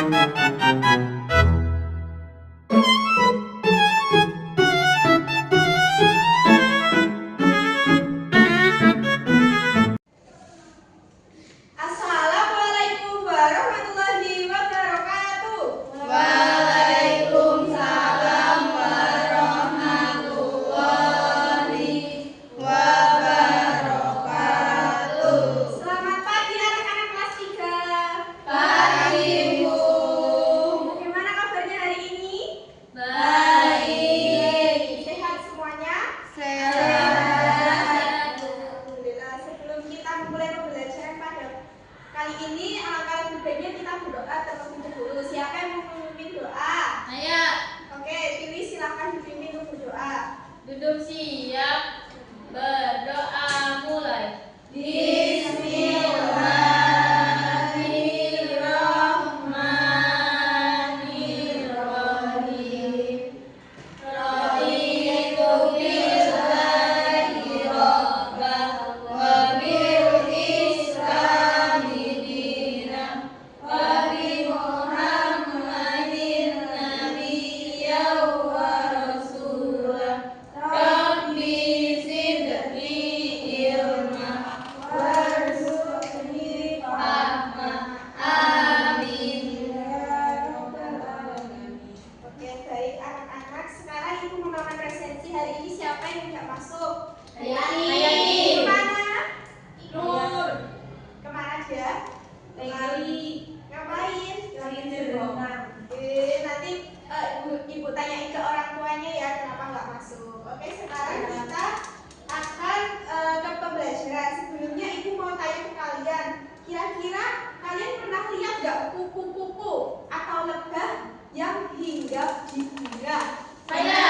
Assalamualaikum warahmatullahi wabarakatuh. Waalaikumsalam warahmatullahi wabarakatuh. Selamat pagi anak-anak kelas 3. Pagi, Bu. Bagaimana kabarnya hari ini? Baik. Sehat semuanya? Sehat. Alhamdulillah. Sebelum kita mulai pembelajaran pada kali ini, alangkah lebih baiknya kita berdoa terlebih dahulu. Siapa yang mau memimpin doa? Ayo, Oke, Tiwi silahkan dipimpin untuk berdoa. duduk siap. Berdoa mulai. Bismillahirrahmanirrahim. Raditu billahi rabbah wa bil islami dinan wa bi Muhammadin nabiyyan wa rasulah. Rabbi zidni ilma warzuqni fahma. Amin. Oke, baik anak-anak. Sekarang ibu membawakan presensi hari ini. Siapa yang tidak masuk? Hayati. Kemana? Nur. Kemana dia? Lagi. Ngapain? Lagi berenang. Nanti ibu tanyain ke orang tuanya ya kenapa nggak masuk. Oke, sekarang kita akan ke pembelajaran. Sebelumnya ibu mau tanya ke kalian. Kira-kira kalian pernah lihat nggak kupu-kupu atau lebah yang hinggap di bunga? Saya.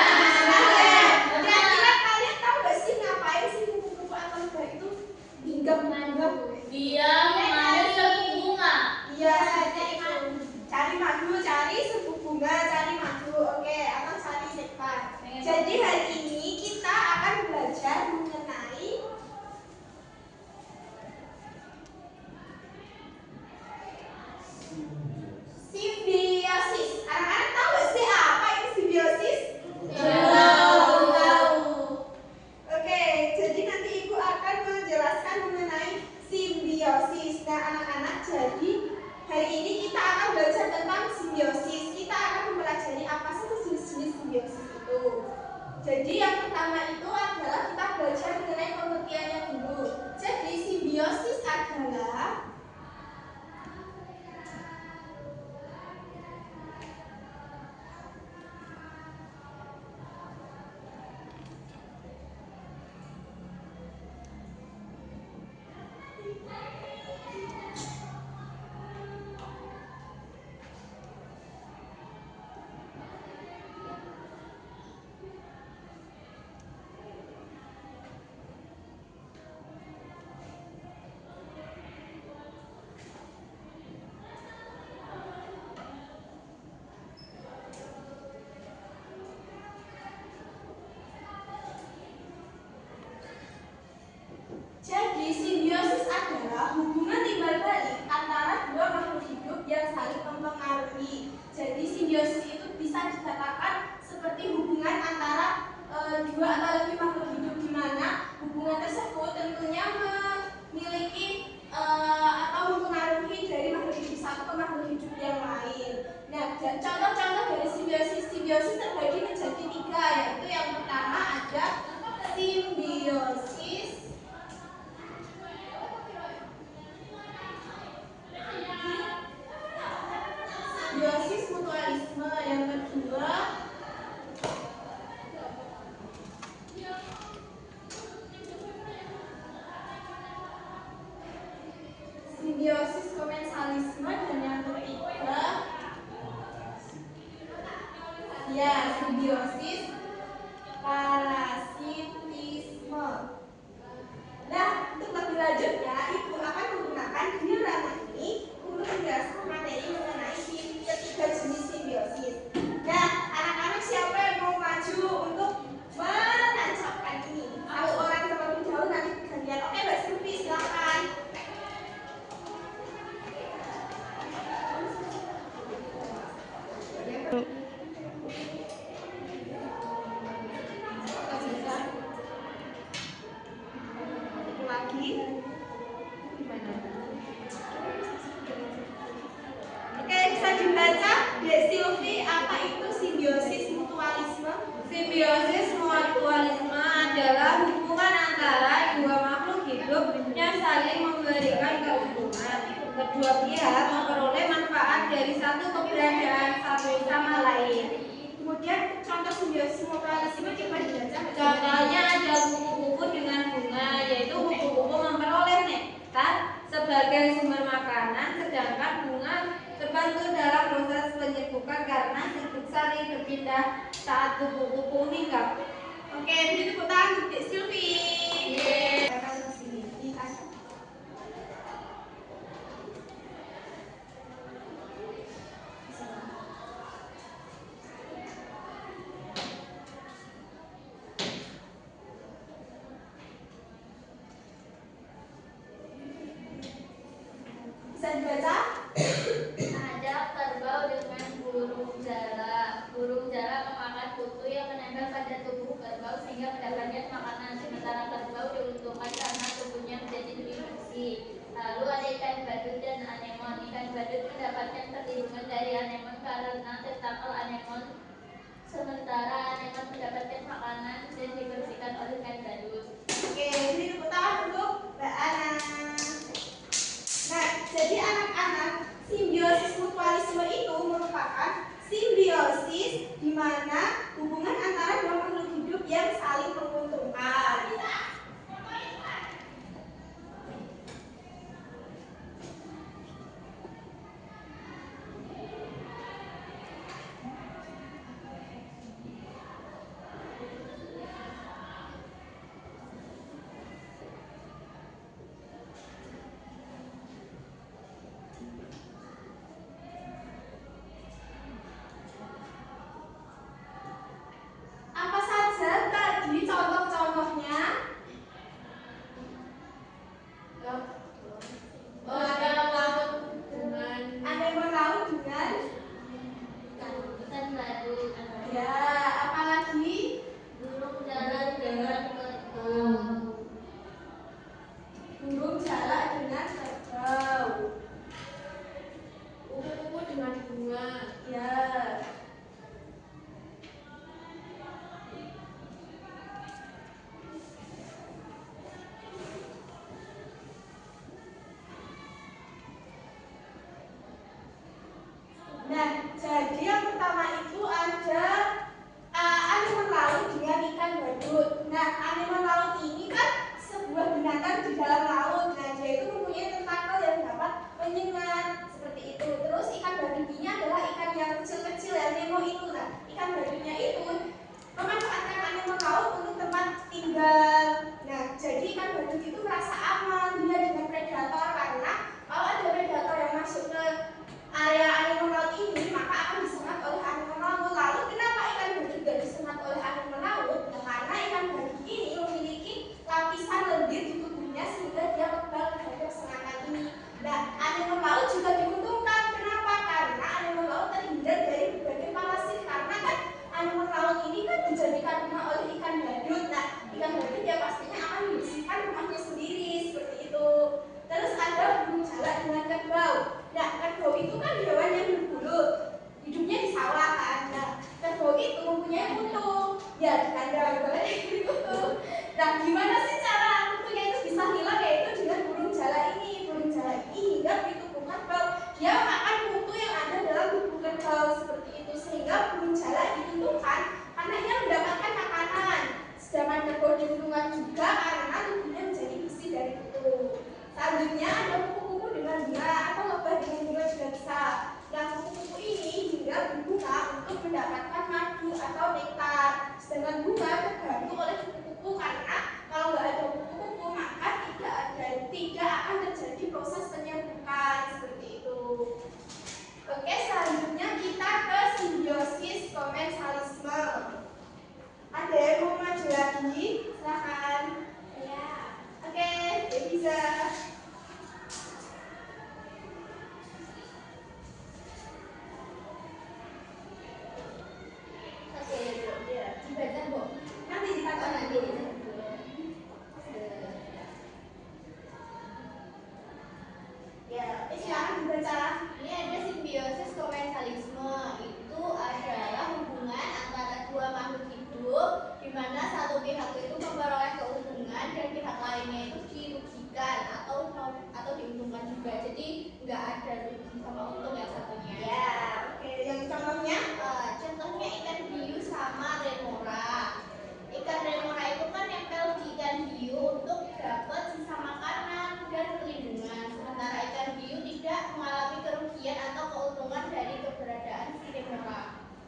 Kira-kira kalian tahu nggak sih ngapain sih kupu-kupu atau lebah itu hinggap di bunga? Dia mengambil sebuah bunga. Iya, cari madu, cari sebuah bunga, cari madu, oke, atau cari nektar. Jadi hari ini kita akan belajar mengenai simbiosis. Anak-anak tahu nggak sih apa itu simbiosis? Tahu. Oke, jadi nanti ibu akan menjelaskan mengenai simbiosis. Nah, anak-anak, jadi hari ini kita akan belajar tentang simbiosis. Kita akan mempelajari apa sih jenis-jenis simbiosis itu. Jadi yang pertama itu adalah kita belajar mengenai pengertiannya dulu. Jadi simbiosis adalah simbiosis adalah hubungan timbal balik antara dua makhluk hidup yang saling mempengaruhi. Jadi simbiosis itu bisa dikatakan seperti hubungan antara dua atau lebih makhluk hidup, di mana hubungan tersebut tentunya memiliki atau mempengaruhi dari makhluk hidup satu ke makhluk hidup yang lain. Nah, contoh-contoh dari simbiosis terbagi menjadi 3, yaitu yang pertama ada simbiosis mutualisme, yang kedua simbiosis komensalisme, dan yang ketiga ya simbiosis parasitisme. Nah, untuk lebih lanjutnya ibu akan menggunakan diagram ini untuk menjelaskan materi mengenai ketiga jenis simbiosis. Nah, anak-anak siapa yang mau maju untuk menancapkan ini? Satu orang terlebih dahulu, nanti gantian. Oke, Mbak Sufi silakan. Lagi. Oke, bisa dibaca, Dek Silvi, apa itu simbiosis mutualisme? Simbiosis mutualisme adalah hubungan antara dua makhluk hidup yang saling memberikan keuntungan. Kedua pihak memperoleh manfaat dari satu keberadaan satu sama lain. Kemudian contoh simbiosis mutualisme coba dibaca. Contohnya ada kupu-kupu dengan bunga, yaitu kupu-kupu memperoleh nektar sebagai sumber makanan, sedangkan bunga terbantu dalam proses penyerbukan karena sibuk sari berpindah saat kupu-kupu hinggap. Oke, beri tepuk tangan untuk Dek Silvi. Bisa dibaca? Ada kerbau dengan burung jala. Burung jala memakan kutu yang menempel pada tubuh kerbau sehingga mendapatkan makanan. Sementara kerbau diuntungkan karena tubuhnya menjadi lebih bersih. Lalu ada ikan badut dan anemon. Ikan badut mendapatkan perlindungan dari anemon karena tentakel anemon. Sementara anemon mendapatkan makanan dan dibersihkan oleh ikan badut. Oke, beri tepuk tangan untuk Mbak Ana. Nah, jadi anak-anak, simbiosis mutualisme itu merupakan simbiosis di mana hubungan antara dua makhluk hidup yang saling menguntungkan. Apa saja tadi contoh-contohnya? Ada laut dengan Anemon laut dengan ikan badut. ya, apalagi Burung jalan dengan kerbau. burung jalak dengan kerbau. Kupu-kupu dengan bunga. Ya. Nah, jadi yang pertama itu ada anemon laut dengan ikan badut. Nah, anemon laut ini kan sebuah binatang di dalam laut. Nah, dia itu mempunyai tentakel yang dapat menyengat seperti itu. Terus ikan badut ini adalah ikan yang kecil-kecil yang nemo itu. Nah, ikan badutnya itu memanfaatkan anemon laut untuk tempat tinggal. Nah, jadi ikan badut itu merasa aman dia dengan predator karena kalau ada predator yang masuk ke area anemon laut ini maka akan disengat oleh anemon laut. Lalu kenapa ikan badut tidak disengat oleh anemon laut? Nah, karena ikan badut ini memiliki lapisan lendir di tubuhnya sehingga dia kebal terhadap sengatan ini. Nah, anemon laut juga diuntungkan. Kenapa? Karena anemon laut terhindar dari berbagai parasit karena kan anemon laut ini kan dijadikan rumah oleh ikan badut. Nah, ikan badut ya pastinya akan membersihkan rumahnya sendiri seperti itu. Terus ada burung jalak dengan kerbau. Nah, kerbau itu kan hewan yang berbulu, hidupnya di sawah kan. Nah, kerbau itu mempunyai kutu, ya di kandang boleh di kutu. Nah, gimana sih cara kutunya itu bisa hilang? Yaitu dengan burung jalak ini. Burung jalak ini hingga di tubuh kerbau dia makan kutu yang ada dalam tubuh kerbau seperti itu sehingga burung jalak diuntungkan karena ia mendapatkan makanan. Sedangkan kerbau diuntungkan juga karena tubuhnya menjadi bersih dari kutu. Selanjutnya ada kupu-kupu dengan bunga atau lebah dengan bunga juga bisa. Nah, kupu-kupu ini hingga berbunga untuk mendapatkan madu atau nektar. Sedangkan bunga terbantu oleh kupu-kupu karena kalau nggak ada kupu-kupu maka tidak akan terjadi proses penyerbukan seperti itu. Oke, selanjutnya kita ke simbiosis komensalisme. Ada yang mau maju lagi? Silahkan. Ya. Oke, dia bisa.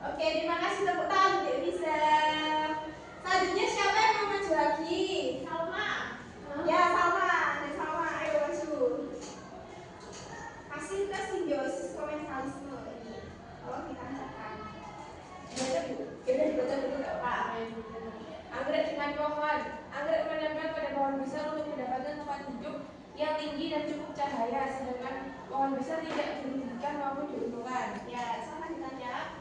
Oke, terima kasih tepuk tangan untuk bisa. Selanjutnya siapa yang mau maju lagi? Salma. Ya, Salma. Ada Salma, ayo maju. Masih ke simbiosis komensalisme ini. Tolong ditancapkan. Baca Bu. Kita dibaca dulu nggak Pak? Anggrek dengan pohon. Anggrek menempel pada pohon besar untuk mendapatkan tempat hidup yang tinggi dan cukup cahaya, sedangkan pohon besar tidak dirugikan maupun diuntungkan. Ya, sama ditancap.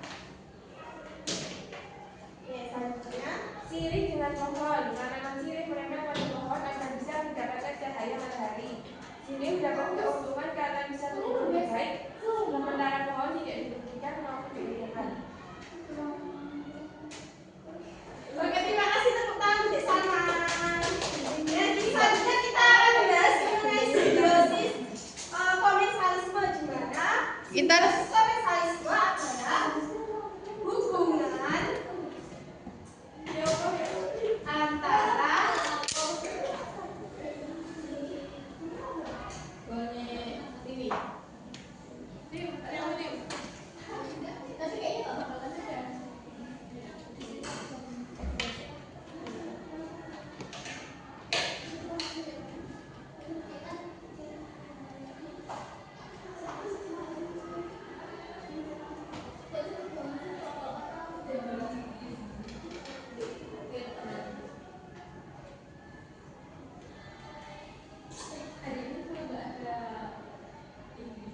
Oke, selanjutnya Sirih dengan pohon. Tanaman sirih menempel pada pohon agar bisa mendapatkan cahaya matahari. Sirih mendapat keuntungan karena bisa tumbuh lebih baik, sementara pohon tidak dirugikan maupun diuntungkan. Oke, terima kasih tepuk tangan untuk Salma. Jadi selanjutnya kita akan membahas mengenai simbiosis komensalisme, di mana simbiosis komensalisme adalah hubungan antara Tapi kayaknya nggak bakalan ada. Hari ini tuh nggak ada eksperimen.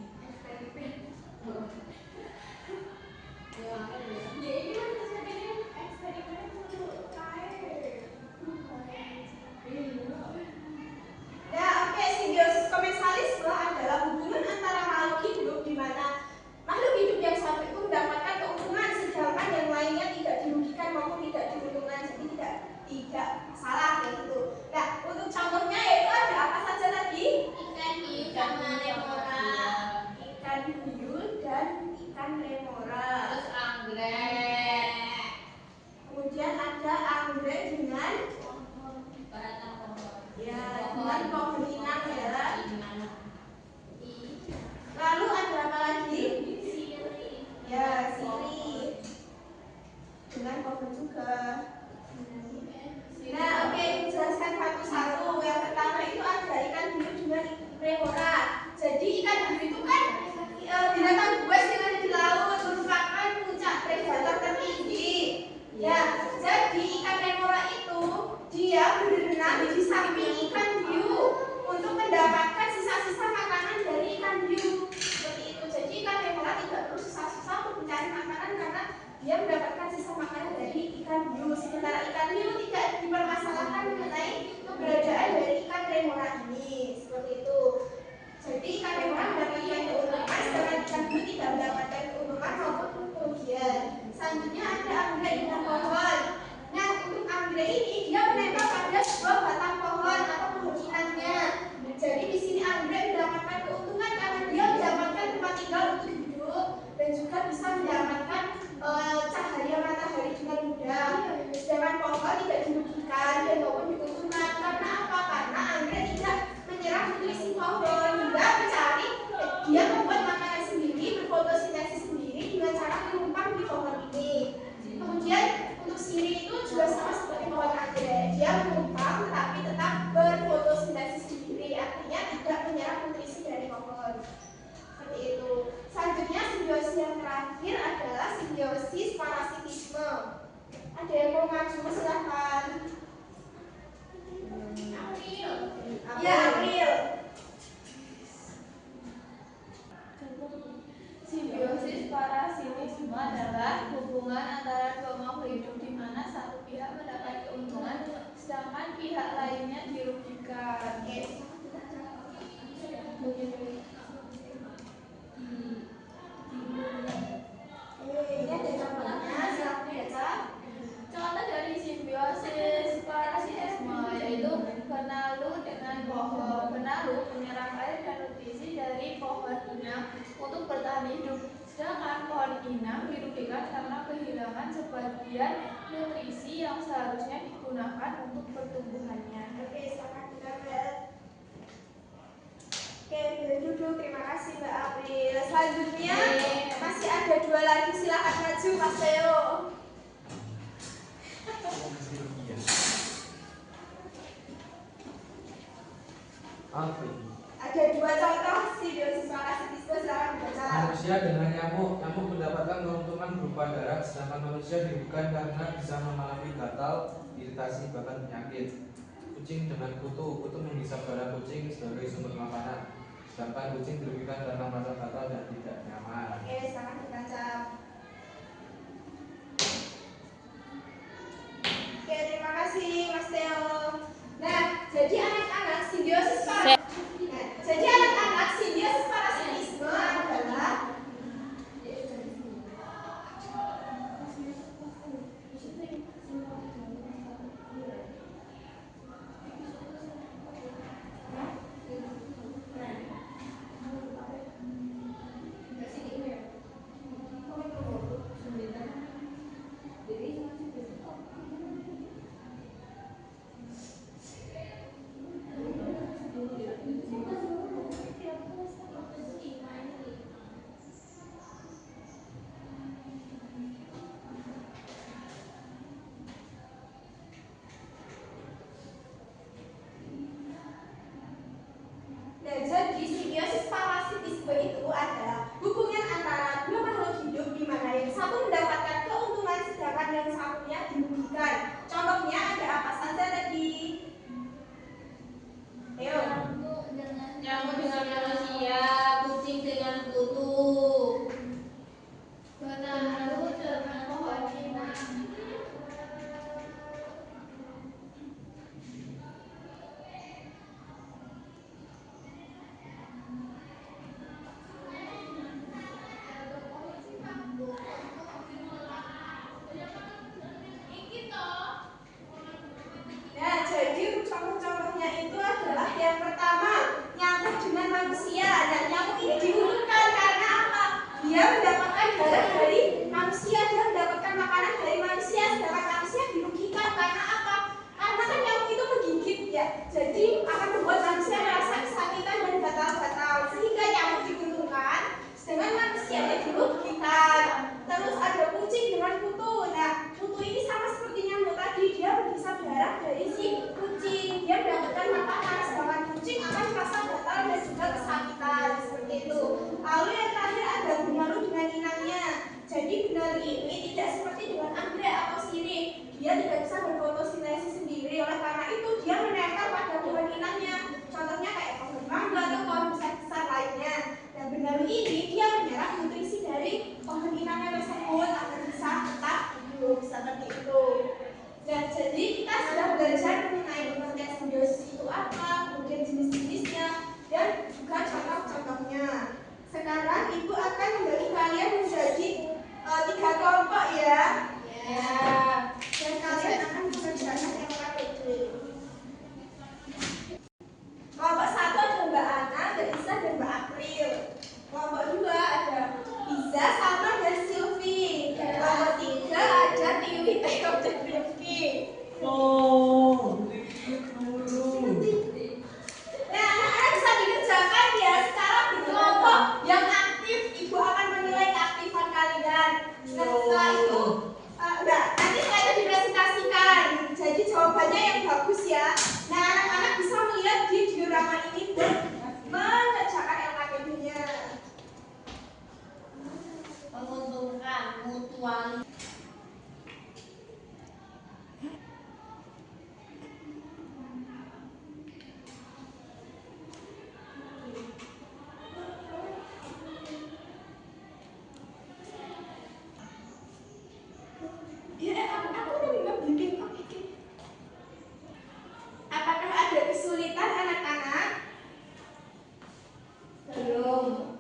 Ya ini kan eksperimen untuk air. Ya, oke, simbiosis komensalisme adalah hubungan antara makhluk hidup di mana makhluk hidup yang satu itu mendapatkan keuntungan sedangkan yang lainnya tidak dirugikan maupun tidak diuntungkan, jadi tidak salah kayak gitu. Nah, untuk contohnya yaitu ada apa saja tadi? Ikan hiu sama remora. Ikan hiu dan ikan remora. Terus anggrek. Kemudian ada anggrek dengan Batang pohon. ya dengan pohon inang ya. Inang. Lalu ada apa lagi? Sirih. Ya, sirih dengan pohon juga. Nah, oke, jelaskan satu-satu. Yang pertama itu ada ikan hiu dengan remora. Jadi ikan hiu itu kan binatang buas yang ada di laut, merupakan puncak predator tertinggi. Ya, jadi ikan remora itu dia berenang di samping ikan hiu untuk mendapatkan sisa-sisa makanan dari ikan hiu. Seperti itu. Jadi ikan remora tidak perlu susah-susah untuk mencari makanan karena dia mendapatkan sisa makanan dari ikan hiu. Sementara ikan hiu tidak dipermasalahkan mengenai keberadaan dari ikan remora ini. Seperti itu. Jadi ikan remora mendapatkan keuntungan, sedangkan ikan hiu tidak mendapatkan keuntungan maupun kerugian. Selanjutnya ada anggrek dengan pohon. Nah, untuk anggrek ini dia menempel pada sebuah batang pohon atau pohon inangnya. Jadi di sini anggrek mendapatkan keuntungan karena dia mendapatkan tempat tinggal untuk hidup dan juga bisa mendapatkan cahaya matahari dengan mudah. Sedangkan pohon tidak dirugikan dan maupun diuntungkan. Karena apa? Karena anggrek tidak menyerap nutrisi pohon hingga mencari dia membuat makanan sendiri, berfotosintesis sendiri dengan cara menumpang di pohon ini. Kemudian untuk sirih itu juga sama seperti pohon anggrek, dia menumpang tetapi tetap berfotosintesis sendiri, artinya tidak menyerap nutrisi dari pohon. Seperti itu. Selanjutnya simbiosis yang terakhir adalah simbiosis parasitisme. Ada yang mau maju silahkan. April. Ya, April. Simbiosis parasitisme adalah hubungan antara dua makhluk hidup di mana satu pihak mendapat keuntungan sedangkan pihak lainnya dirugikan. Ini ada contohnya, silahkan baca. Contoh dari simbiosis parasitisme yaitu benalu dengan pohon. Benalu menyerap air dan nutrisi dari pohon inang untuk bertahan hidup. Sedangkan pohon inang dirugikan karena kehilangan sebagian nutrisi yang seharusnya digunakan untuk pertumbuhannya. Oke, silakan digambar. Oke, boleh duduk. Terima kasih Mbak April. Selanjutnya masih ada ada 2 lagi, silakan maju Mas Theo. Apa ini? Ada 2 contoh simbiosis parasitisme, silakan dibaca. Manusia dengan nyamuk. Nyamuk mendapatkan keuntungan berupa darah, sedangkan manusia dirugikan karena bisa mengalami gatal, iritasi, bahkan penyakit. Kucing dengan kutu. Kutu menghisap darah kucing sebagai sumber makanan, sedangkan kucing dirugikan karena merasa gatal dan tidak nyaman. Oke, silakan dibaca. Oke, terima kasih Mas Theo. Nah, jadi anak-anak simbiosis parasitisme adalah Nah, jadi simbiosis parasitisme itu adalah hubungan antara 2 makhluk hidup di mana yang satu mendapatkan keuntungan sedangkan yang satunya dirugikan. Contohnya ada apa saja tadi? Ayo. Nyamuk dengan manusia, kucing dengan kutu, benalu dengan pohon pinang. Nah, jadi contoh-contohnya itu adalah yang pertama, nyamuk dengan manusia. Nah, nyamuk ini diuntungkan karena apa? Dia mendapatkan darah dari manusia, dia mendapatkan makanan dari manusia, sedangkan manusia dirugikan karena apa? Karena kan nyamuk itu menggigit ya, jadi akan membuat manusia merasa kesakitan dan gatal-gatal, sehingga nyamuk diuntungkan, sedangkan manusia dirugikan. Terus ada kucing dengan kutu. Nah, kutu ini sama seperti nyamuk tadi, dia menghisap darah dari si kucing, dia mendapatkan makanan, sedangkan kucing akan merasa gatal dan juga kesakitan seperti itu. Lalu yang terakhir ada benalu dengan inangnya. Jadi benalu ini tidak seperti dengan anggrek atau sirih, dia tidak bisa berfotosintesis sendiri, oleh karena itu dia menempel pada pohon inangnya. Contohnya kayak pohon mangga atau pohon besar-besar lainnya. Dan benalu ini dia menyerap nutrisi dari pohon inangnya tersebut agar bisa tetap hidup seperti itu. Dan jadi kita sudah belajar mengenai pengertian simbiosis itu apa, kemudian jenis-jenisnya, dan juga contoh-contohnya. Sekarang Ibu akan membagi kalian menjadi 3 kelompok ya. Ya. Dan kalian akan mengerjakan LKPD. Kelompok 1 ada Mbak Ana, Mbak Isa, dan Mbak April. Kelompok 2 ada Iza, Salma, dan Silvi. Dan kelompok 3 ada Tiwi, Teo, dan Rifki. Oh, dikit dulu. Nah, anak-anak bisa dikerjakan ya secara berkelompok yang aktif. Ibu akan menilai keaktifan kalian. Nah, setelah itu, nanti setelah itu dipresentasikan. Jadi jawabannya yang bagus ya. Nah, anak-anak bisa melihat di diorama ini dan mengerjakan LKPD-nya. Menguntungkan mutualisme. Aku udah bimbing. Oke. Apakah ada kesulitan anak-anak? Belum.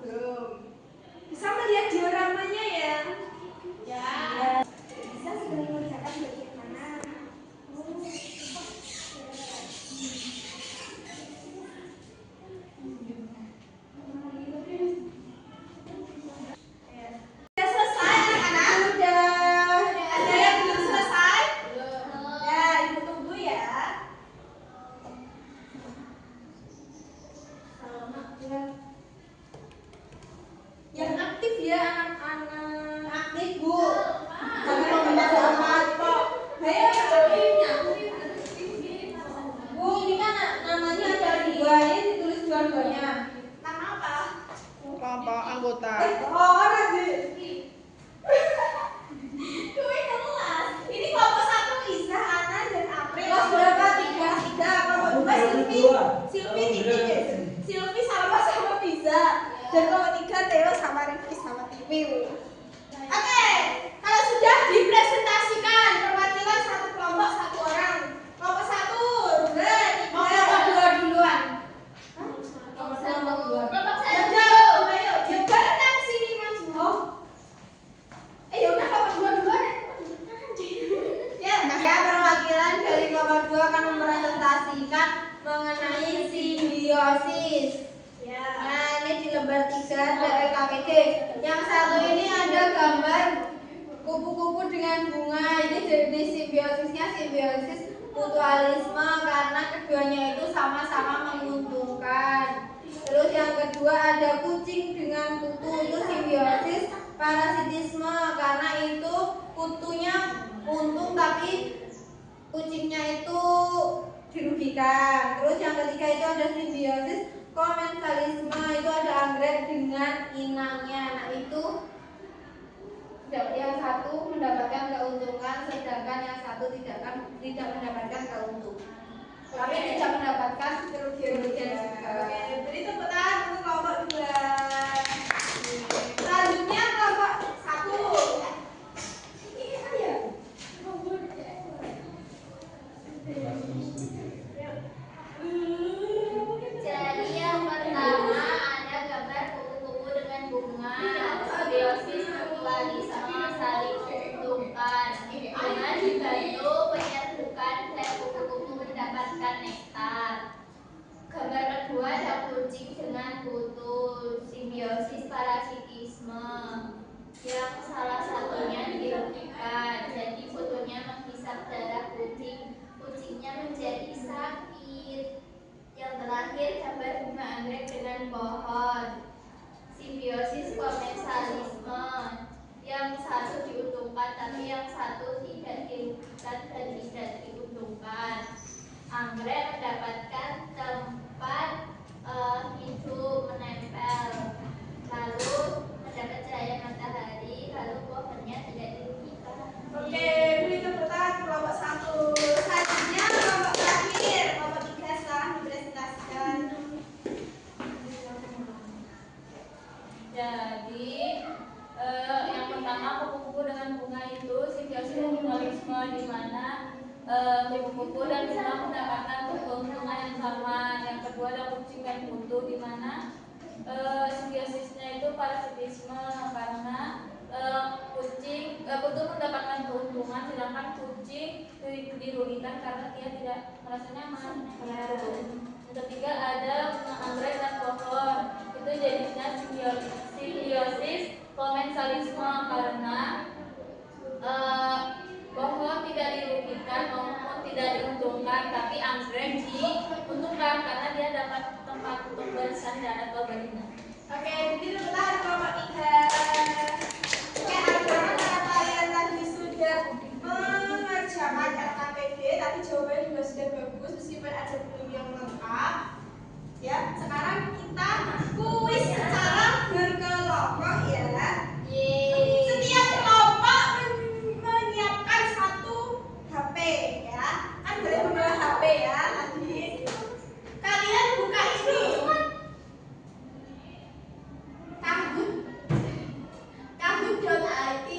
Bisa melihat dioramanya ya? Ya. Oke, kalau sudah dipresentasikan perwakilan satu kelompok satu orang. Kelompok satu, kelompok dua duluan. Kelompok satu. Ya berenang sini Mas. Ya udah kelompok dua duluan. Ya, perwakilan dari kelompok dua akan mempresentasikan mengenai simbiosis. Nah, ini di lembar 3 dari KPD. Yang satu ini ada gambar kupu-kupu dengan bunga. Ini jadi simbiosisnya simbiosis mutualisme karena keduanya itu sama-sama menguntungkan. Terus yang kedua ada kucing dengan kutu, itu simbiosis parasitisme karena itu kutunya untung tapi kucingnya itu dirugikan. Terus yang ketiga itu ada simbiosis komensalisme, itu ada anggrek dengan inangnya. Nah itu yang satu mendapatkan keuntungan sedangkan yang satu tidak mendapatkan keuntungan. Tapi tidak mendapatkan kerugian juga. Beri tepuk tangan untuk kelompok 2. Selanjutnya kelompok 1. Jadi yang pertama ada gambar kupu-kupu dengan bunga. Simbiosis mutualisme saling menguntungkan. Dengan dibantu penyerbukan sel kupu-kupu mendapatkan nektar. Gambar kedua ada kucing dengan kutu. Simbiosis parasitisme yang salah satunya dirugikan. Jadi kutunya menghisap darah kucing. Kucingnya menjadi sakit. Yang terakhir gambar bunga anggrek dengan pohon. Simbiosis komensalisme yang satu diuntungkan tapi yang satu tidak dirugikan dan tidak diuntungkan. Anggrek mendapatkan tempat hidup menempel, lalu mendapat cahaya matahari, lalu pohonnya tidak dirugikan. Oke, beri tepuk tangan kelompok 1. Selanjutnya kelompok terakhir, kelompok 3 setelah dipresentasikan. Jadi yang pertama kupu-kupu dengan bunga itu simbiosis mutualisme di mana kupu-kupu dan bunga mendapatkan keuntungan yang sama. Yang kedua ada kucing dan kutu di mana simbiosisnya itu parasitisme karena kutu mendapatkan keuntungan sedangkan kucing dirugikan karena dia tidak merasa nyaman. Yang ketiga ada anggrek dan pohon, itu jadinya simbiosis komensalisme karena pohon tidak dirugikan maupun tidak diuntungkan, tapi anggrek diuntungkan karena dia dapat tempat untuk bersandar atau berenang. Oke, begitu kita kelompok 3. Oke, apakah kalian tadi sudah mengerjakan LKPD? Tadi jawabannya juga sudah bagus meskipun ada belum yang lengkap. Ya, sekarang kita kuis secara berkelompok ya. Setiap kelompok menyiapkan 1 HP ya. Kan boleh membawa HP ya tadi. Kalian buka ini. Kahoot.it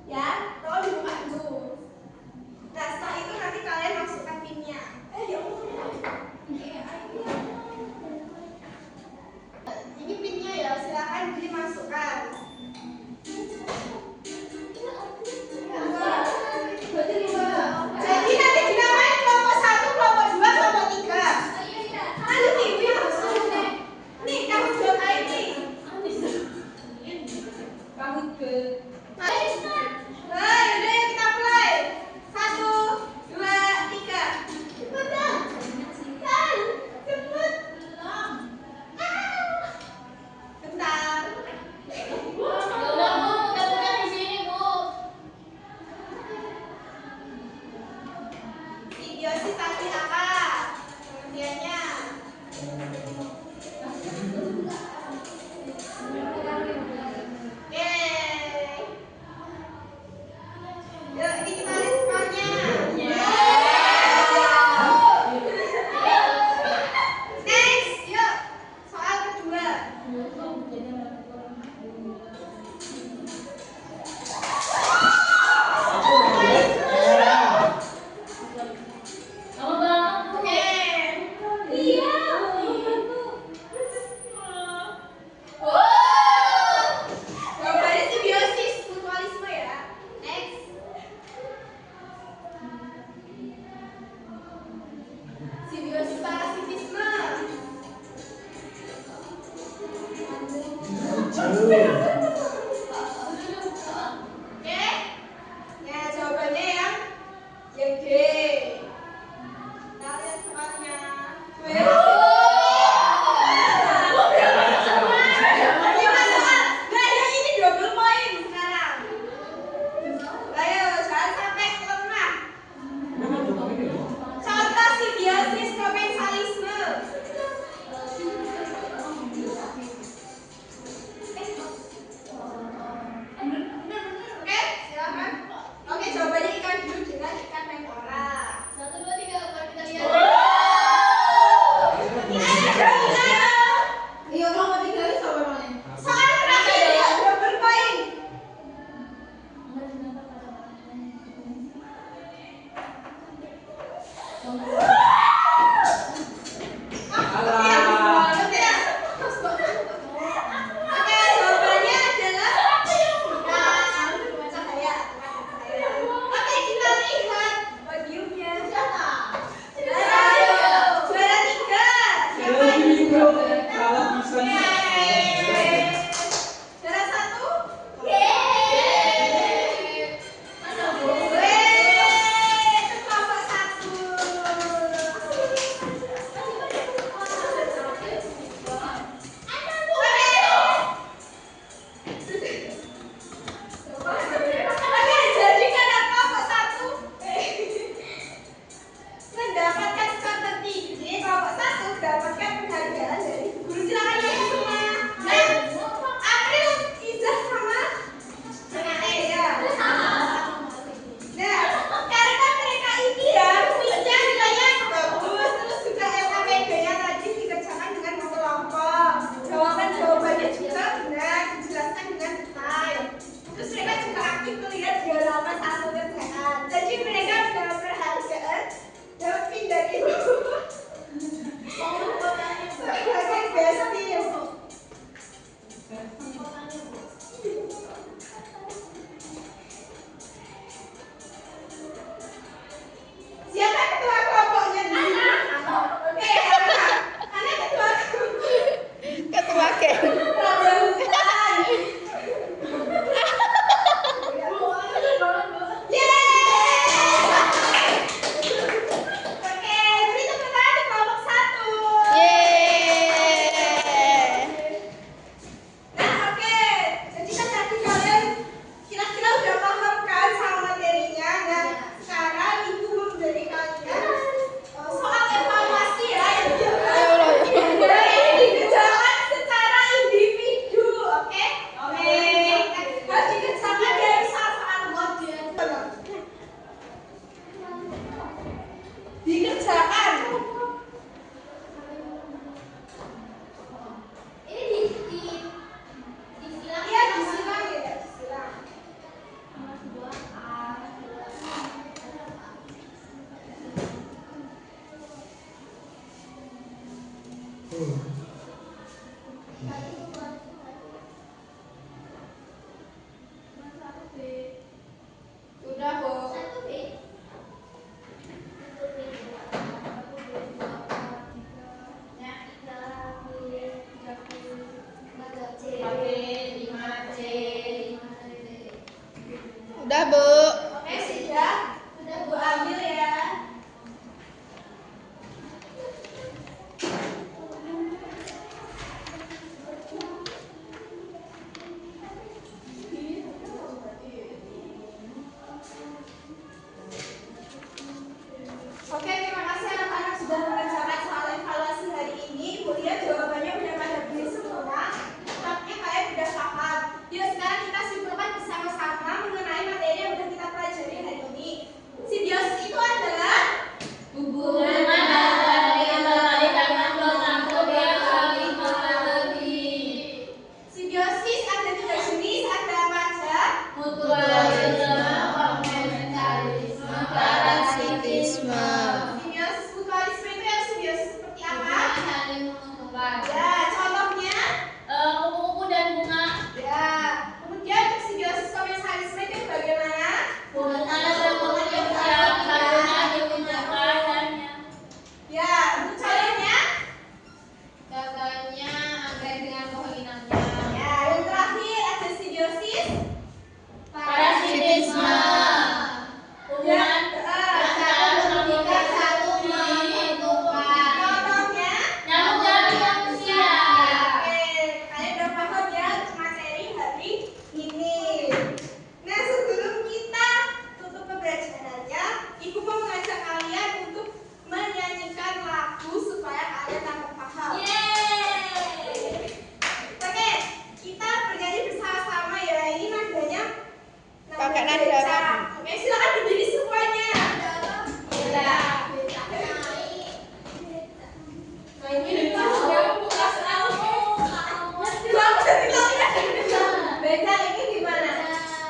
ya, tolong dibuka dulu. Nah setelah itu nanti kalian masukkan pinnya. Ya ini pinnya ya, silakan dimasukkan. Jadi nanti dinamain kelompok 1, kelompok 2, kelompok 3. Ayo nih, nih Kahoot.it. Kahoot. Nah, yaudah yuk kita mulai. 1, 2, 3. Cepetan. Kan, cepet. Bentar. Udah Bu, buka di sini Bu. Simbiosis tadi apa? Pengertiannya. Oke. Udah, Bu. Oke, sudah Bu ambil ya. Oke, terima kasih anak-anak sudah mengerjakan soal evaluasi hari ini. Ibu lihat jawabannya udah pada beli semua. Tampaknya kalian udah paham. Yuk sekarang kita simpulkan bersama-sama mengenai materi yang udah kita pelajari hari ini. Simbiosis itu adalah Hubungan antara keterkaitan bercampur yang saling melengkapi. simbiosis ada 3 jenis, ada apa aja? Mutualisme, komplementarisme, parasitisme. Simbiosis mutualisme itu yang simbiosis seperti apa? Saling menguntungkan. Ya, contohnya. Kupu-kupu dan bunga. Ya, kemudian untuk simbiosis komensalisme itu bagaimana? Bunga dan kupu-kupu yang satunya diuntungkan dannya. Ya, untuk contohnya. Contohnya anggrek dengan pohon inangnya. Ya, yang terakhir ada simbiosis. Parasitisme. Hubungan yang satu mengikat, satu menguntungkan. Contohnya. Nyamuk dan manusia. Oke, kalian udah paham ya materi hari ini. Nah, sebelum kita tutup pembelajarannya, Ibu mau mengajak kalian untuk menyanyikan lagu supaya kalian tambah paham. Oke, kita bernyanyi bersama-sama ya. Ini nadanya Pakai nada beca. apa? Oke, silakan berdiri semuanya. Ya. Nah, ini sudah buka Beca ini gimana?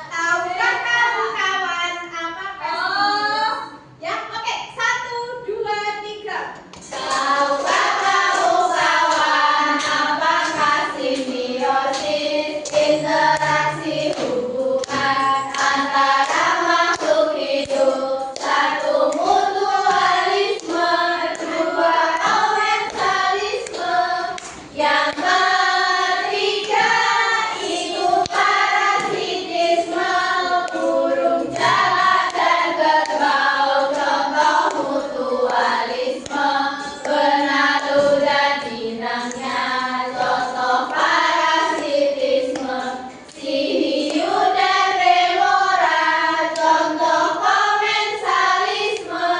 Tahukah kamu kawan apa simbiosis? Ya, oke. 1, 2, 3. Tahukah kamu kawan apakah simbiosis? Interaksi hubungan antara makhluk hidup. Satu mutualisme, dua komensalisme. Yang ketiga itu parasitisme, burung jalak dan kerbau. Contoh mutualisme, benalu dan inangnya. Contoh parasitisme, si hiu dan remora. Contoh komensalisme,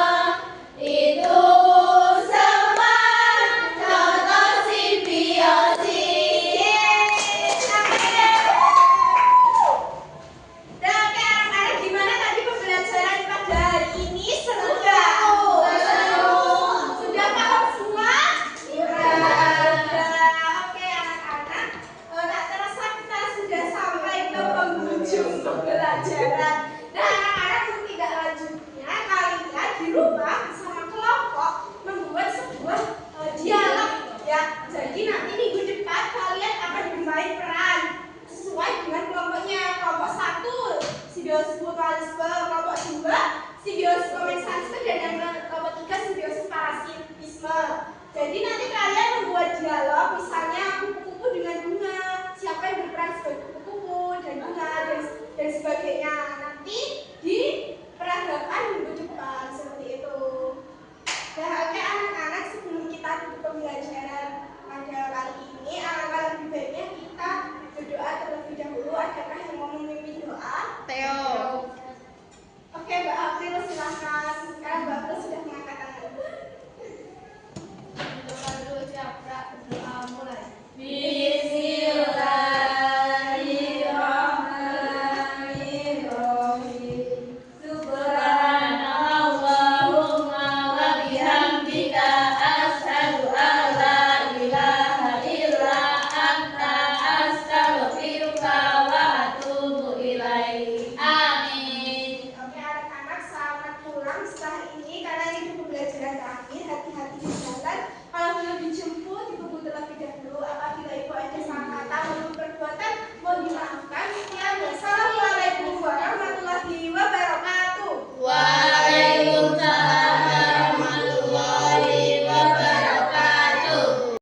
itu semua contoh simbiosis. Dan oke anak-anak, gimana tadi pembelajaran pada hari ini? Seru nggak? Sudah paham semua? Oke anak-anak, tak terasa kita sudah sampai ke penghujung pembelajaran. Nah anak-anak, untuk tidak lanjutnya, kalian di rumah bersama kelompok membuat sebuah dialog ya. Jadi nanti minggu depan kalian akan bermain peran sesuai dengan kelompoknya. Kelompok 1 simbiosis